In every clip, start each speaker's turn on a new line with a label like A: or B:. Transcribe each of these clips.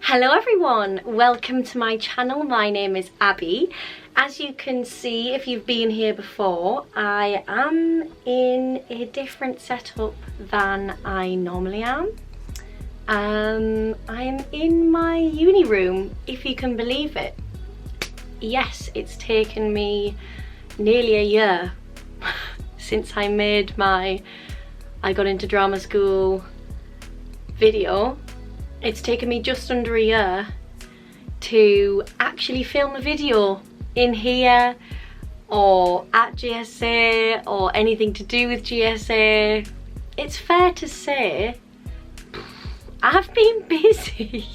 A: Hello everyone, welcome to my channel. My name is Abby. As you can see, if you've been here before, I am in a different setup than I normally am. I'm in my uni room, if you can believe it. Yes, it's taken me nearly a year since I made my I got into drama school video. It's taken me just under a year to actually film a video in here or at GSA or anything to do with GSA. It's fair to say I've been busy.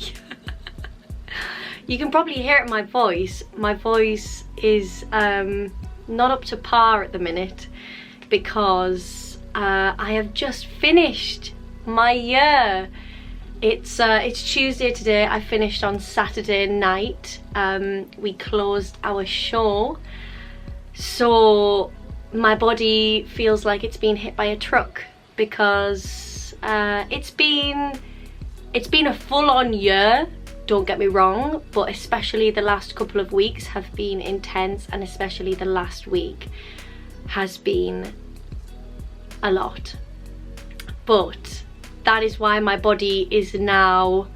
A: You can probably hear it in my voice. My voice is not up to par at the minute because I have just finished my year. It's Tuesday today. I finished on Saturday night. We closed our show, so my body feels like it's been hit by a truck because it's been a full-on year, don't get me wrong, but especially the last couple of weeks have been intense, and especially the last week has been a lot. But that is why my body is now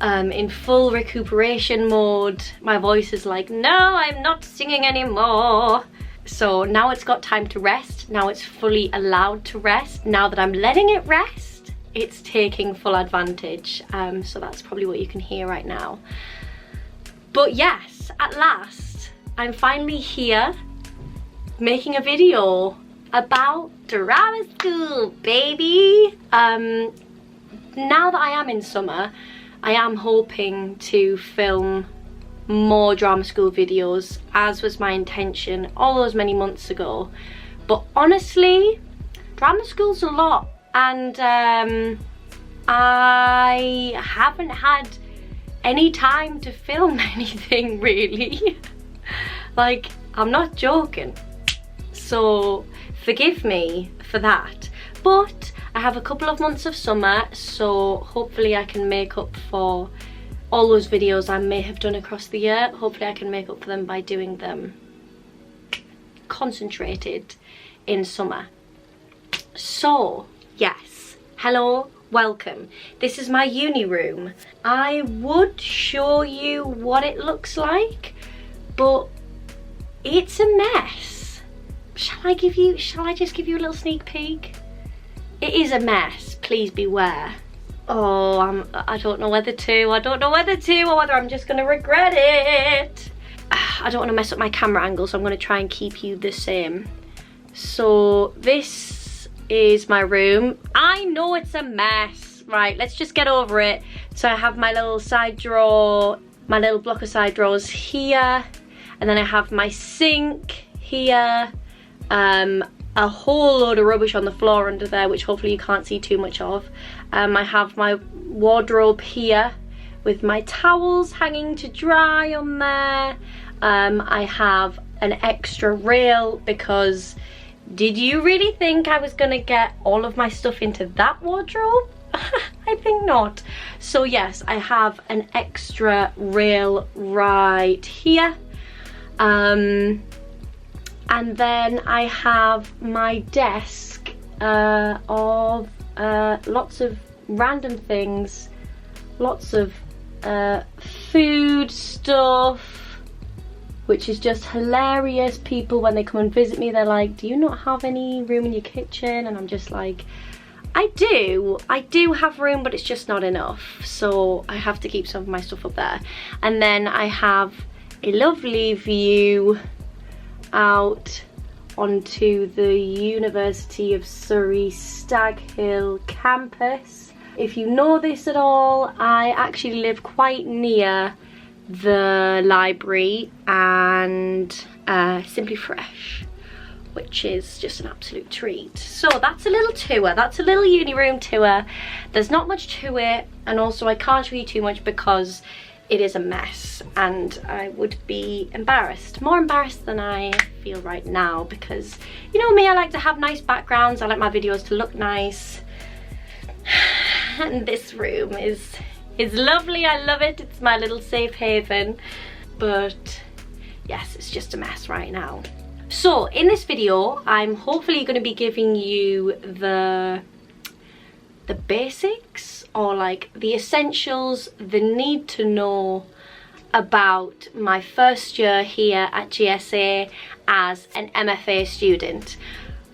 A: in full recuperation mode. My voice is like, no, I'm not singing anymore. So now it's got time to rest. Now it's fully allowed to rest. Now that I'm letting it rest, it's taking full advantage. So that's probably what you can hear right now. But yes, at last, I'm finally here making a video about drama school, baby. Now that I am in summer, I am hoping to film more drama school videos, as was my intention all those many months ago. But honestly, drama school's a lot, and I haven't had any time to film anything really. Like, I'm not joking. So forgive me for that, but I have a couple of months of summer, so hopefully I can make up for all those videos I may have done across the year. Hopefully I can make up for them by doing them concentrated in summer. So yes, hello, welcome. This is my uni room. I would show you what it looks like, but it's a mess. Shall I just give you a little sneak peek? It is a mess, please beware. Oh, I don't know whether to, or whether I'm just gonna regret it. I don't wanna mess up my camera angle, so I'm gonna try and keep you the same. So this is my room. I know it's a mess, right? Let's just get over it. So I have my little side drawer, my little block of side drawers here, and then I have my sink here. A whole load of rubbish on the floor under there, which hopefully you can't see too much of. I have my wardrobe here with my towels hanging to dry on there. I have an extra rail because did you really think I was gonna get all of my stuff into that wardrobe? I think not. So yes, I have an extra rail right here. And then I have my desk of lots of random things, lots of food stuff, which is just hilarious. People, when they come and visit me, they're like, do you not have any room in your kitchen? And I'm just like, I do have room, but it's just not enough. So I have to keep some of my stuff up there. And then I have a lovely view out onto the University of Surrey Stag Hill campus. If you know this at all, I actually live quite near the library and Simply Fresh, which is just an absolute treat. So that's a little tour, that's a little uni room tour. There's not much to it, and also I can't show you too much because it is a mess and I would be embarrassed, more embarrassed than I feel right now, because you know me, I like to have nice backgrounds, I like my videos to look nice, and this room is It's lovely, I love it. It's my little safe haven. But yes, it's just a mess right now. So in this video, I'm hopefully going to be giving you the basics, or like the essentials, the need to know about my first year here at GSA as an MFA student.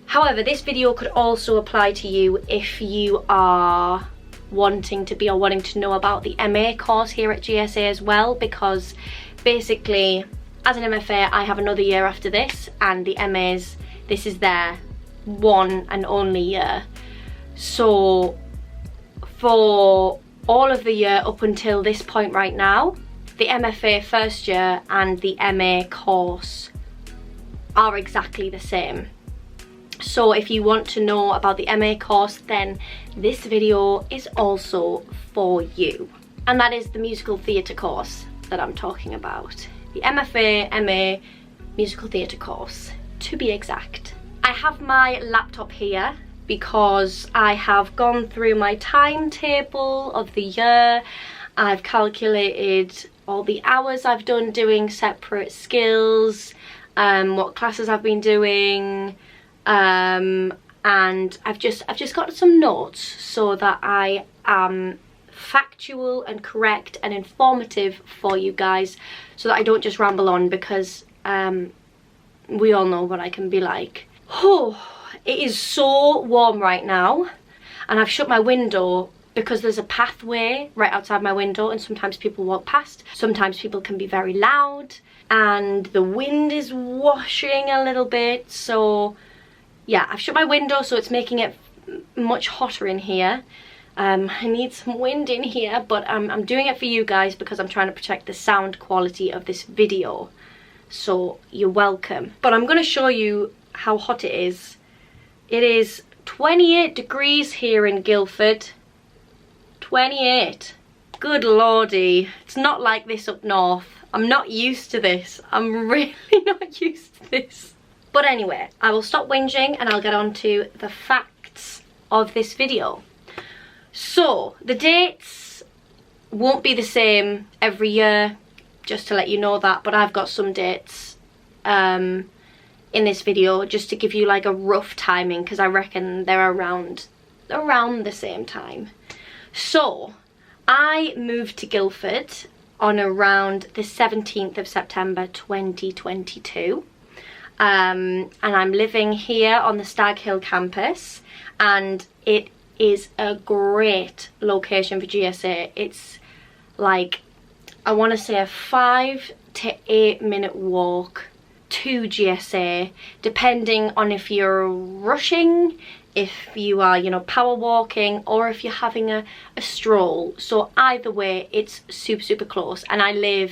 A: However, this video could also apply to you if you are wanting to be or wanting to know about the MA course here at GSA as well, because basically as an MFA I have another year after this, and the MAs, this is their one and only year. So for all of the year up until this point right now, the MFA first year and the MA course are exactly the same. So if you want to know about the MA course, then this video is also for you. And that is the musical theatre course that I'm talking about. The MFA MA musical theatre course, to be exact. I have my laptop here because I have gone through my timetable of the year. I've calculated all the hours I've done doing separate skills, what classes I've been doing, and I've just got some notes so that I am factual and correct and informative for you guys, so that I don't just ramble on, because we all know what I can be like. Oh, it is so warm right now, and I've shut my window because there's a pathway right outside my window, and sometimes people walk past, sometimes people can be very loud, and the wind is washing a little bit. So yeah, I've shut my window, so it's making it much hotter in here. I need some wind in here, but I'm doing it for you guys because I'm trying to protect the sound quality of this video. So you're welcome. But I'm going to show you how hot it is. It is 28 degrees here in Guildford. 28. Good lordy. It's not like this up north. I'm not used to this. I'm really not used to this. But anyway, I will stop whinging and I'll get on to the facts of this video. So, the dates won't be the same every year, just to let you know that, but I've got some dates in this video just to give you like a rough timing, because I reckon they're around the same time. So, I moved to Guildford on around the 17th of September 2022. And I'm living here on the Stag Hill campus, and it is a great location for GSA. It's like, I want to say a 5 to 8 minute walk to GSA, depending on if you're rushing, if you are, you know, power walking, or if you're having a stroll. So either way, it's super close. And I live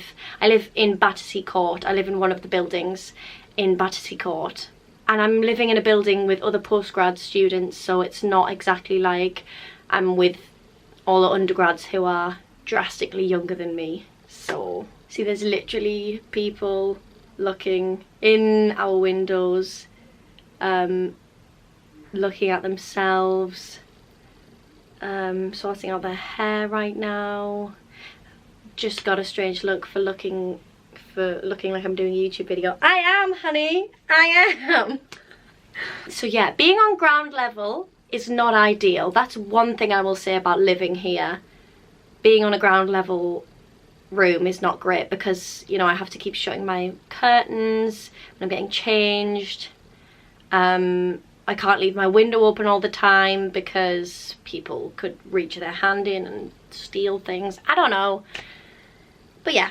A: in Battersea Court. I live in one of the buildings in Battersea Court, and I'm living in a building with other postgrad students, so it's not exactly like I'm with all the undergrads who are drastically younger than me. So see, there's literally people looking in our windows, looking at themselves, sorting out their hair right now. Just got a strange look for looking like I'm doing a YouTube video. I am, honey, I am. So yeah, being on ground level is not ideal. That's one thing I will say about living here. Being on a ground level room is not great, because, you know, I have to keep shutting my curtains when I'm getting changed. I can't leave my window open all the time because people could reach their hand in and steal things. I don't know. But yeah,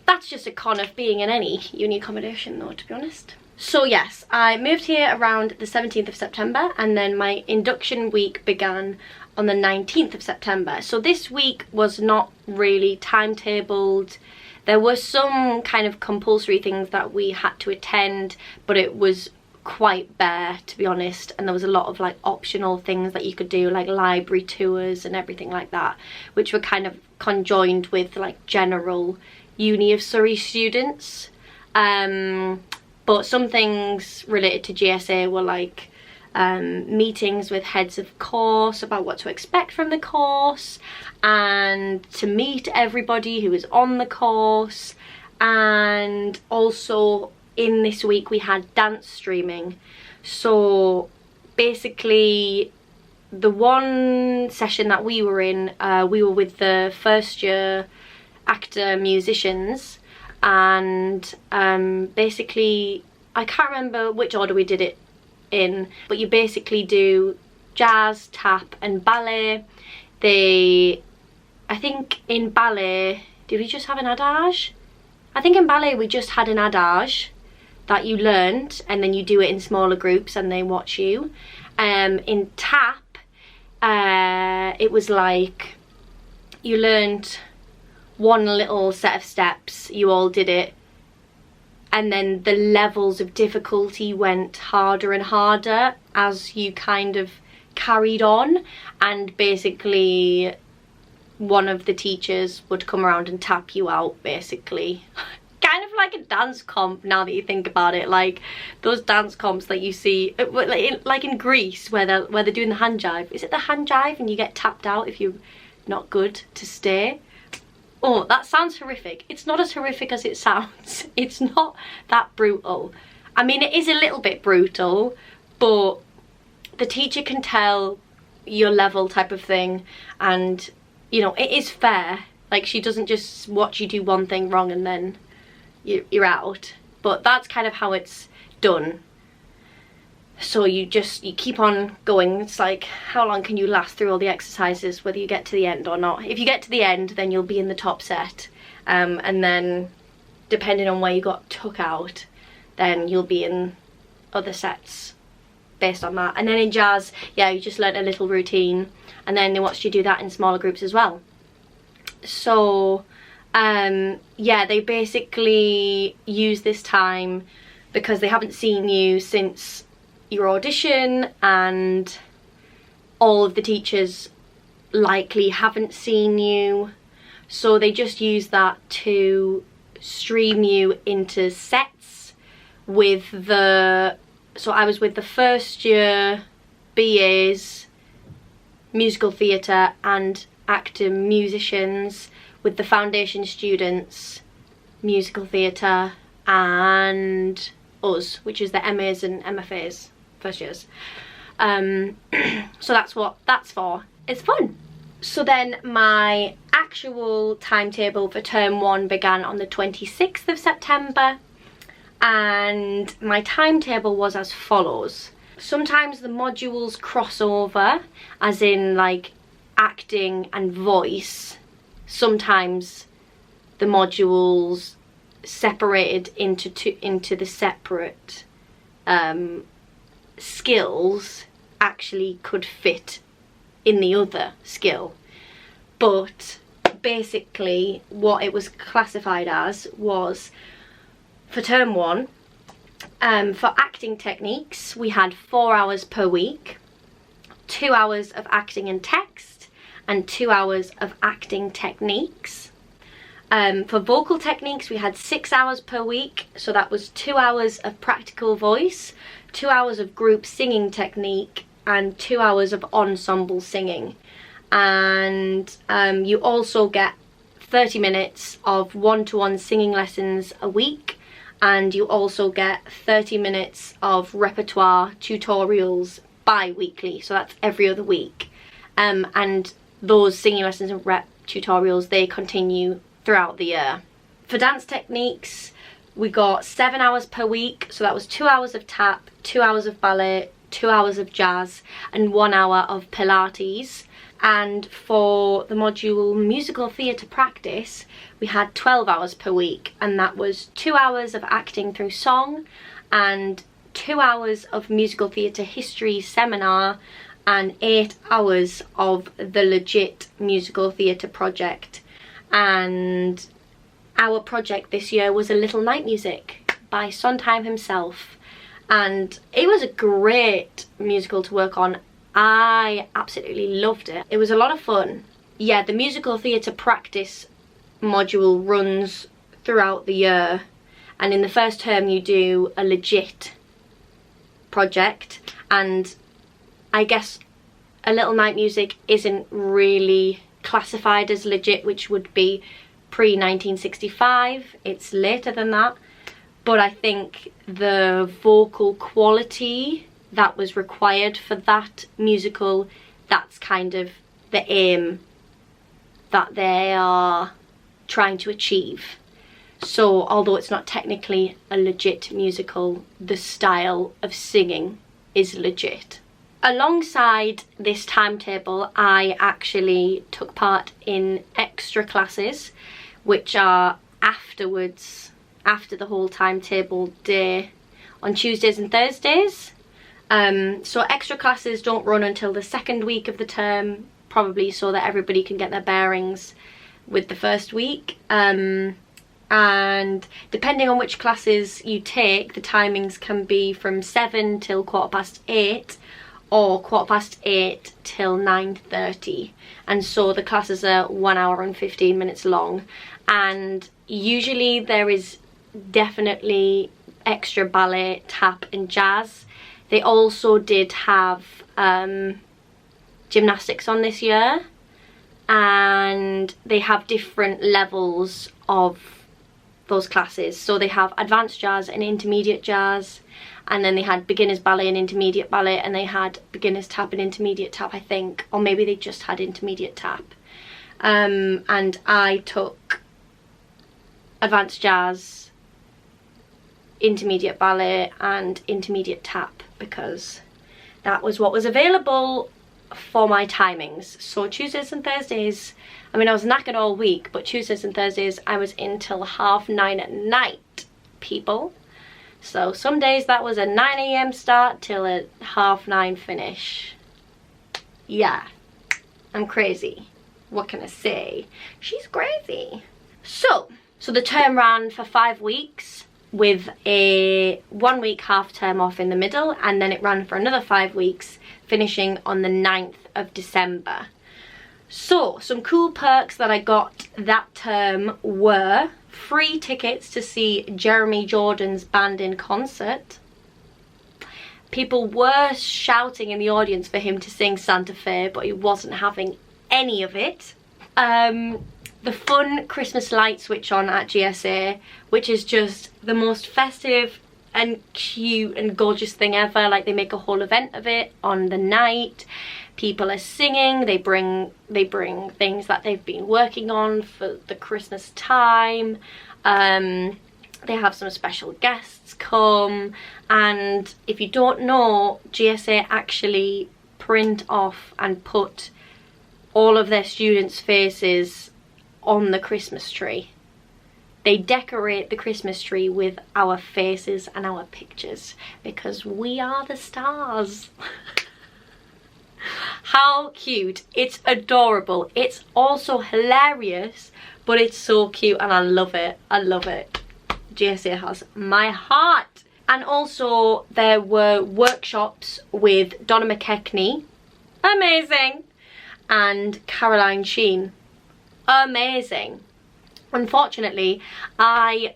A: that's just a con of being in any uni accommodation though, to be honest. So yes, I moved here around the 17th of September, and then my induction week began on the 19th of September. So this week was not really timetabled. There were some kind of compulsory things that we had to attend, but it was quite bare, to be honest, and there was a lot of like optional things that you could do, like library tours and everything like that, which were kind of conjoined with like general Uni of Surrey students. But some things related to GSA were like meetings with heads of course about what to expect from the course, and to meet everybody who was on the course. And also in this week we had dance streaming. So basically the one session that we were in, we were with the first year actor musicians, and basically I can't remember which order we did it in, but you basically do jazz, tap and ballet. I think in ballet, did we just have an adage? I think in ballet we just had an adage that you learned, and then you do it in smaller groups and they watch you. In tap, it was like you learned one little set of steps, you all did it, and then the levels of difficulty went harder and harder as you kind of carried on, and basically one of the teachers would come around and tap you out, basically. Kind of like a dance comp, now that you think about it, like those dance comps that you see like in Greece where they're doing the hand jive. Is it the hand jive and you get tapped out if you're not good to stay? Oh, that sounds horrific. It's not as horrific as it sounds. It's not that brutal. I mean, it is a little bit brutal, but the teacher can tell your level type of thing, and you know, it is fair. Like, she doesn't just watch you do one thing wrong and then you're out. But that's kind of how it's done. So you keep on going. It's like, how long can you last through all the exercises, whether you get to the end or not? If you get to the end, then you'll be in the top set, and then depending on where you got took out, then you'll be in other sets based on that. And then in jazz, yeah, you just learnt a little routine, and then they watched you do that in smaller groups as well. So yeah, they basically use this time because they haven't seen you since your audition, and all of the teachers likely haven't seen you, so they just use that to stream you into sets with so I was with the first year BAs, musical theatre and actor musicians, with the foundation students, musical theatre, and us, which is the MAs and MFAs, first years. So that's what that's for. It's fun. So then my actual timetable for term 1 began on the 26th of September, and my timetable was as follows. Sometimes the modules cross over, as in like acting and voice. Sometimes the modules separated into the separate skills actually could fit in the other skill, but basically what it was classified as was, for term 1, for acting techniques we had 4 hours per week, 2 hours of acting and text, and 2 hours of acting techniques. For vocal techniques we had 6 hours per week, so that was 2 hours of practical voice, 2 hours of group singing technique, and 2 hours of ensemble singing. And you also get 30 minutes of one-to-one singing lessons a week, and you also get 30 minutes of repertoire tutorials bi-weekly, so that's every other week. And those singing lessons and rep tutorials, they continue throughout the year. For dance techniques we got 7 hours per week, so that was 2 hours of tap, 2 hours of ballet, 2 hours of jazz, and 1 hour of Pilates. And for the module musical theatre practice we had 12 hours per week, and that was 2 hours of acting through song, and 2 hours of musical theatre history seminar, and 8 hours of the legit musical theatre project. And our project this year was A Little Night Music by Sondheim himself, and it was a great musical to work on. I absolutely loved it. It was a lot of fun. Yeah, the musical theatre practice module runs throughout the year, and in the first term you do a legit project, and I guess A Little Night Music isn't really classified as legit, which would be pre-1965. It's later than that. But I think the vocal quality that was required for that musical, that's kind of the aim that they are trying to achieve. So although it's not technically a legit musical, the style of singing is legit. Alongside this timetable, I actually took part in extra classes, which are afterwards, after the whole timetable day, on Tuesdays and Thursdays. So extra classes don't run until the second week of the term, probably so that everybody can get their bearings with the first week. And depending on which classes you take, the timings can be from 7 till 8:15 or 8:15 till 9:30. And so the classes are 1 hour and 15 minutes long. And usually there is definitely extra ballet, tap and jazz. They also did have gymnastics on this year, and they have different levels of those classes. So they have advanced jazz and intermediate jazz, and then they had beginners ballet and intermediate ballet, and they had beginners tap and intermediate tap, I think, or maybe they just had intermediate tap. And I took advanced jazz, intermediate ballet and intermediate tap because that was what was available for my timings. So Tuesdays and Thursdays, I mean, I was knackered all week, but Tuesdays and Thursdays I was in till 9:30 at night, people. So some days that was a 9 AM start till a 9:30 finish. Yeah, I'm crazy. What can I say? She's crazy. So the term ran for 5 weeks with a 1 week half term off in the middle, and then it ran for another 5 weeks, finishing on the 9th of December. So some cool perks that I got that term were free tickets to see Jeremy Jordan's band in concert. People were shouting in the audience for him to sing Santa Fe, but he wasn't having any of it. The fun Christmas light switch on at GSA, which is just the most festive and cute and gorgeous thing ever. Like, they make a whole event of it on the night. People are singing, they bring things that they've been working on for the Christmas time. They have some special guests come, and if you don't know, GSA actually print off and put all of their students' faces on the Christmas tree. They decorate the Christmas tree with our faces and our pictures because we are the stars. How cute. It's adorable. It's also hilarious, but it's so cute and I love it. I love it. GSA has my heart. And also there were workshops with Donna McKechnie, amazing, and Caroline Sheen, amazing. Unfortunately, I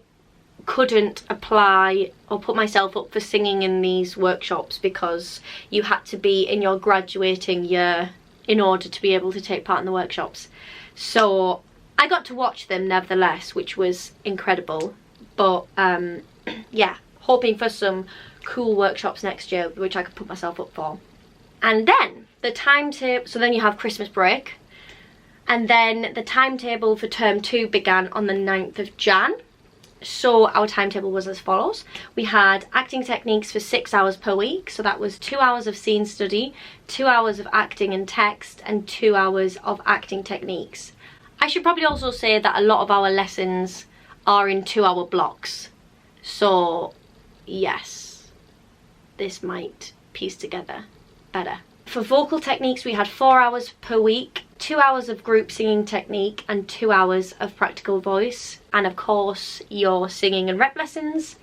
A: couldn't apply or put myself up for singing in these workshops because you had to be in your graduating year in order to be able to take part in the workshops. So I got to watch them nevertheless, which was incredible. But yeah, hoping for some cool workshops next year which I could put myself up for. And then the timetable, so then you have Christmas break, and then the timetable for term 2 began on the 9th of Jan. So our timetable was as follows. We had acting techniques for 6 hours per week, so that was 2 hours of scene study, 2 hours of acting and text, and 2 hours of acting techniques. I should probably also say that a lot of our lessons are in 2-hour blocks, so yes, this might piece together better. For vocal techniques, we had 4 hours per week, 2 hours of group singing technique and 2 hours of practical voice, and of course your singing and rep lessons.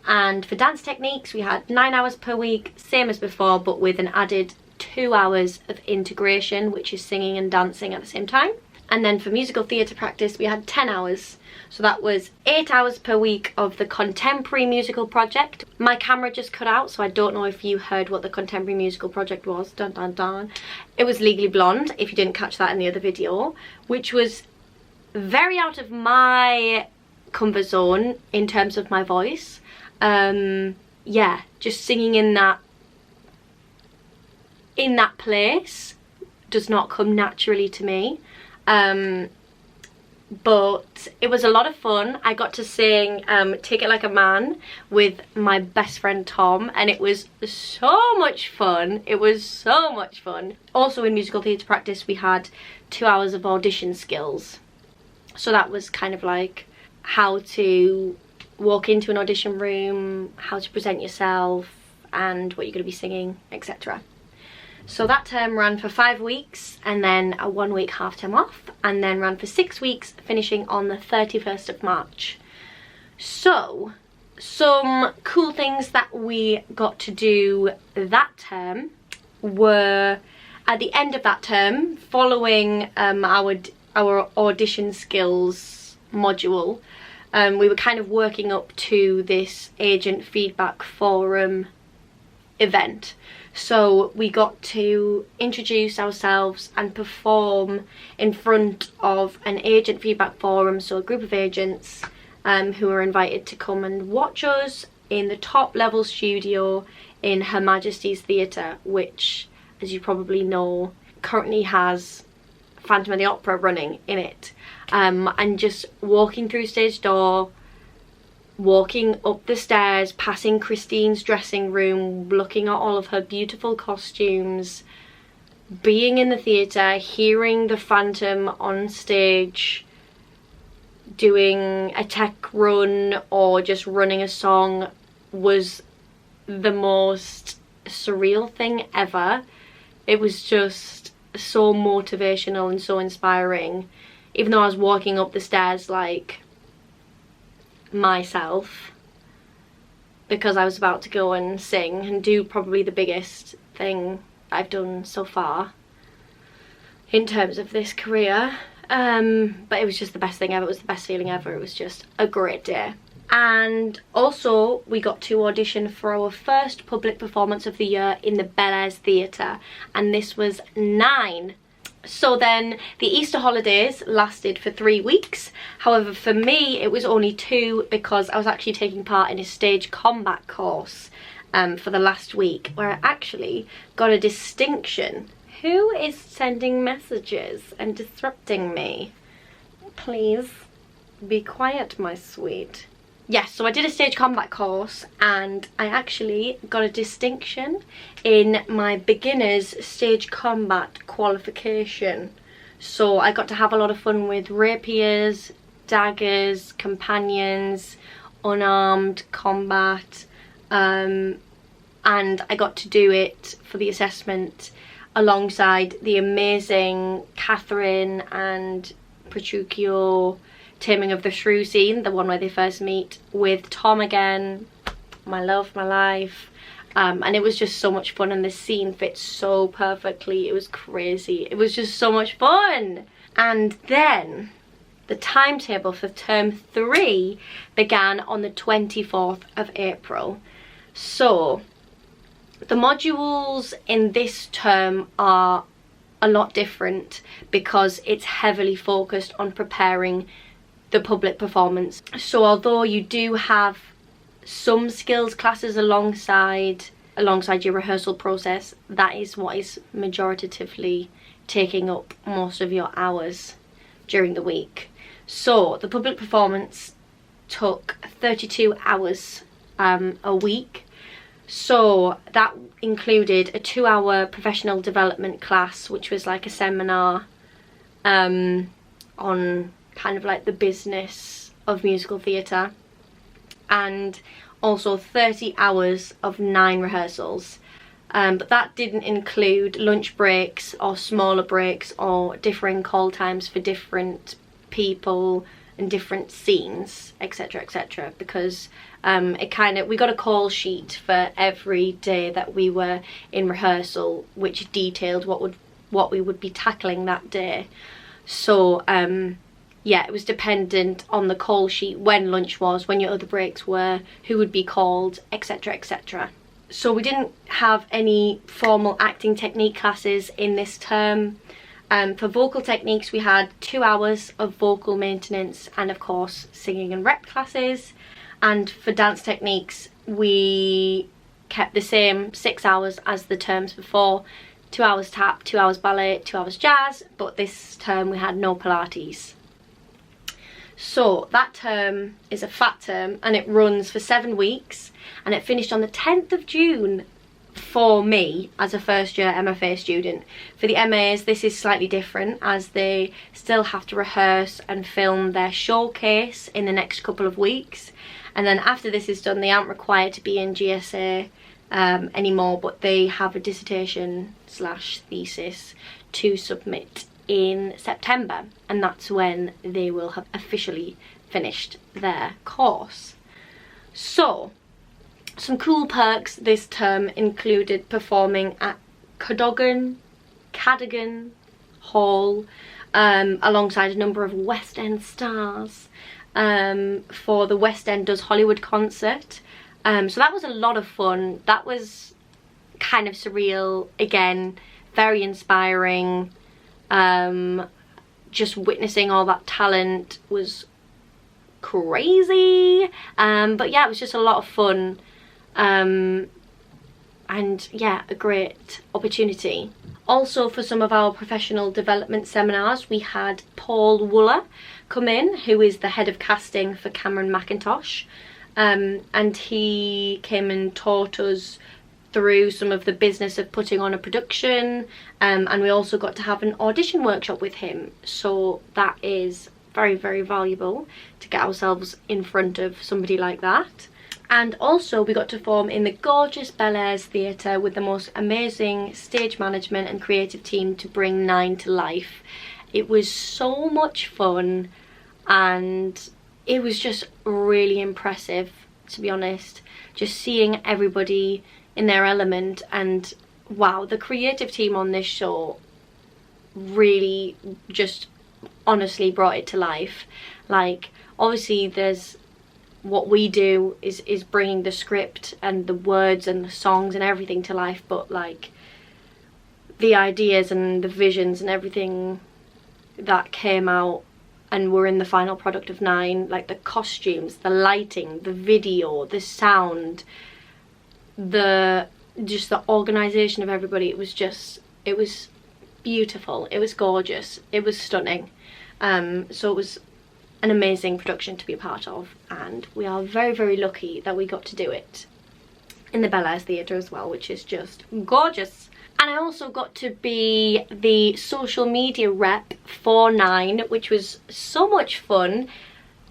A: And for dance techniques, we had 9 hours per week, same as before, but with an added 2 hours of integration, which is singing and dancing at the same time. And then for musical theatre practice, we had 10 hours. So that was 8 hours per week of the contemporary musical project. My camera just cut out, so I don't know if you heard what the contemporary musical project was. Dun dun dun. It was Legally Blonde, if you didn't catch that in the other video, which was very out of my comfort zone in terms of my voice. Yeah, just singing in that place does not come naturally to me. But it was a lot of fun. I got to sing Take It Like a Man with my best friend Tom, and it was so much fun. It was so much fun. Also in musical theatre practice, we had 2 hours of audition skills. So that was kind of like how to walk into an audition room, how to present yourself, and what you're going to be singing, etc. So that term ran for 5 weeks, and then a 1 week half term off, and then ran for 6 weeks, finishing on the 31st of March. So some cool things that we got to do that term were, at the end of that term, following our audition skills module, we were kind of working up to this agent feedback forum event. So we got to introduce ourselves and perform in front of an agent feedback forum, so a group of agents who were invited to come and watch us in the top level studio in Her Majesty's Theatre, which, as you probably know, currently has Phantom of the Opera running in it. And just walking through stage door, walking up the stairs, passing Christine's dressing room, looking at all of her beautiful costumes, being in the theatre, hearing the Phantom on stage, doing a tech run or just running a song was the most surreal thing ever. It was just so motivational and so inspiring. Even though I was walking up the stairs like myself, because I was about to go and sing and do probably the biggest thing I've done so far in terms of this career. But it was just the best thing ever. It was the best feeling ever. It was just a great day. And also we got to audition for our first public performance of the year in the Bel Airs Theatre, and this was 9. So then the Easter holidays lasted for 3 weeks. However, for me it was only 2, because I was actually taking part in a stage combat course for the last week, where I actually got a distinction. Who is sending messages and disrupting me? Please be quiet, my sweet. Yes, so I did a stage combat course, and I actually got a distinction in my beginner's stage combat qualification. So I got to have a lot of fun with rapiers, daggers, companions, unarmed combat, and I got to do it for the assessment alongside the amazing Catherine and Petruchio, Taming of the Shrew scene, the one where they first meet, with Tom again, my love, my life. And it was just so much fun, and the scene fits so perfectly. It was crazy. It was just so much fun. And then the timetable for term 3 began on the 24th of April. So the modules in this term are a lot different, because it's heavily focused on preparing the public performance. So although you do have some skills classes alongside your rehearsal process, that is what is majoritatively taking up most of your hours during the week. So the public performance took 32 hours a week. So that included a 2-hour professional development class, which was like a seminar on kind of like the business of musical theatre, and also 30 hours of 9 rehearsals. But that didn't include lunch breaks or smaller breaks or differing call times for different people and different scenes, etc, etc, because we got a call sheet for every day that we were in rehearsal, which detailed what we would be tackling that day. So yeah, it was dependent on the call sheet, when lunch was, when your other breaks were, who would be called, etc, etc. So we didn't have any formal acting technique classes in this term. For vocal techniques, we had 2 hours of vocal maintenance and of course singing and rep classes. And for dance techniques, we kept the same 6 hours as the terms before. 2 hours tap, 2 hours ballet, 2 hours jazz, but this term we had no Pilates. So that term is a fat term and it runs for 7 weeks, and it finished on the 10th of June for me as a first year MFA student. For the MAs, this is slightly different as they still have to rehearse and film their showcase in the next couple of weeks. And then after this is done, they aren't required to be in GSA anymore, but they have a dissertation / thesis to submit in September, and that's when they will have officially finished their course. So some cool perks this term included performing at Cadogan Hall alongside a number of West End stars for the West End Does Hollywood concert. So that was a lot of fun. That was kind of surreal, again, very inspiring. Just witnessing all that talent was crazy. But yeah, it was just a lot of fun. And yeah, a great opportunity. Also, for some of our professional development seminars, we had Paul Wooler come in, who is the head of casting for Cameron McIntosh. And he came and taught us through some of the business of putting on a production, and we also got to have an audition workshop with him. So that is very, very valuable to get ourselves in front of somebody like that. And also we got to perform in the gorgeous Bel Airs Theatre with the most amazing stage management and creative team to bring 9 to life. It was so much fun and it was just really impressive, to be honest, just seeing everybody in their element. And wow, the creative team on this show really just honestly brought it to life. Like, obviously there's what we do is bringing the script and the words and the songs and everything to life, but like the ideas and the visions and everything that came out and were in the final product of 9, like the costumes, the lighting, the video, the sound, just the organization of everybody, it was beautiful, it was gorgeous, it was stunning. So it was an amazing production to be a part of, and we are very, very lucky that we got to do it in the Bel Airs Theatre as well, which is just gorgeous. And I also got to be the social media rep for 9, which was so much fun.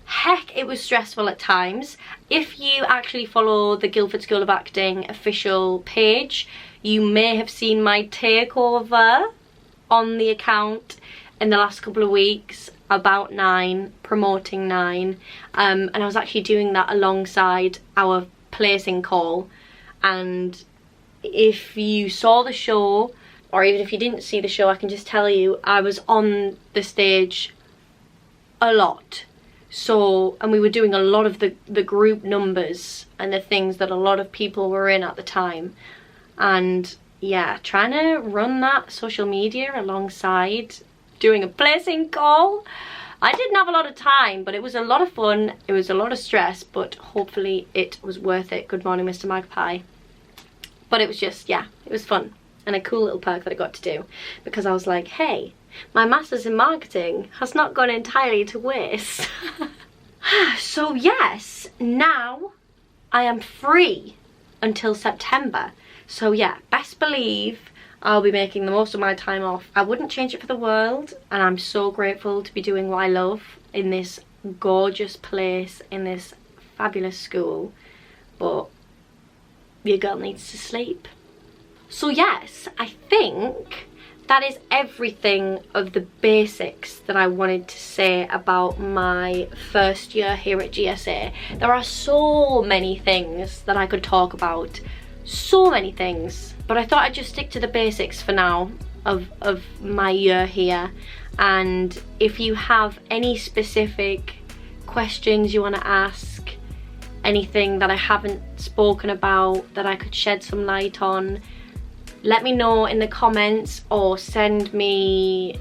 A: Heck, it was stressful at times. If you actually follow the Guildford School of Acting official page, you may have seen my takeover on the account in the last couple of weeks about 9, promoting 9, and I was actually doing that alongside our placing call. And if you saw the show, or even if you didn't see the show, I can just tell you I was on the stage a lot. So, and we were doing a lot of the group numbers and the things that a lot of people were in at the time. And yeah, trying to run that social media alongside doing a placing call, I didn't have a lot of time, but it was a lot of fun. It was a lot of stress, but hopefully it was worth it. Good morning, Mr. Magpie. But it was just, yeah, it was fun and a cool little perk that I got to do, because I was like, hey, my master's in marketing has not gone entirely to waste. So yes, now I am free until September. So yeah, best believe I'll be making the most of my time off. I wouldn't change it for the world, and I'm so grateful to be doing what I love in this gorgeous place, in this fabulous school, but your girl needs to sleep. So yes, I think that is everything of the basics that I wanted to say about my first year here at GSA. There are so many things that I could talk about, so many things, but I thought I'd just stick to the basics for now. of my year here. And if you have any specific questions you want to ask, anything that I haven't spoken about that I could shed some light on, let me know in the comments or send me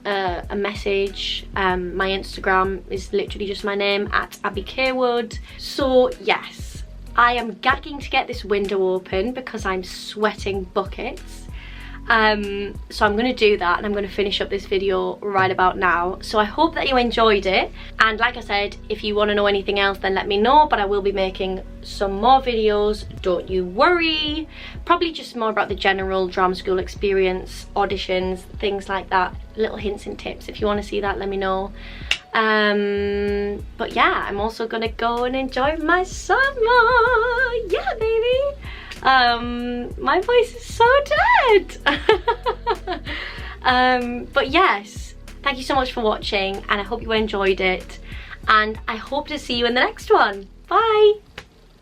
A: a message. My Instagram is literally just my name, @AbbyKwood. So yes, I am gagging to get this window open because I'm sweating buckets. So I'm going to do that, and I'm going to finish up this video right about now. So I hope that you enjoyed it, and like I said, if you want to know anything else then let me know, but I will be making some more videos, don't you worry. Probably just more about the general drama school experience, auditions, things like that, little hints and tips. If you want to see that, let me know. But yeah, I'm also gonna go and enjoy my summer. Yeah, baby. My voice is so dead. But yes, thank you so much for watching, and I hope you enjoyed it, and I hope to see you in the next one. Bye.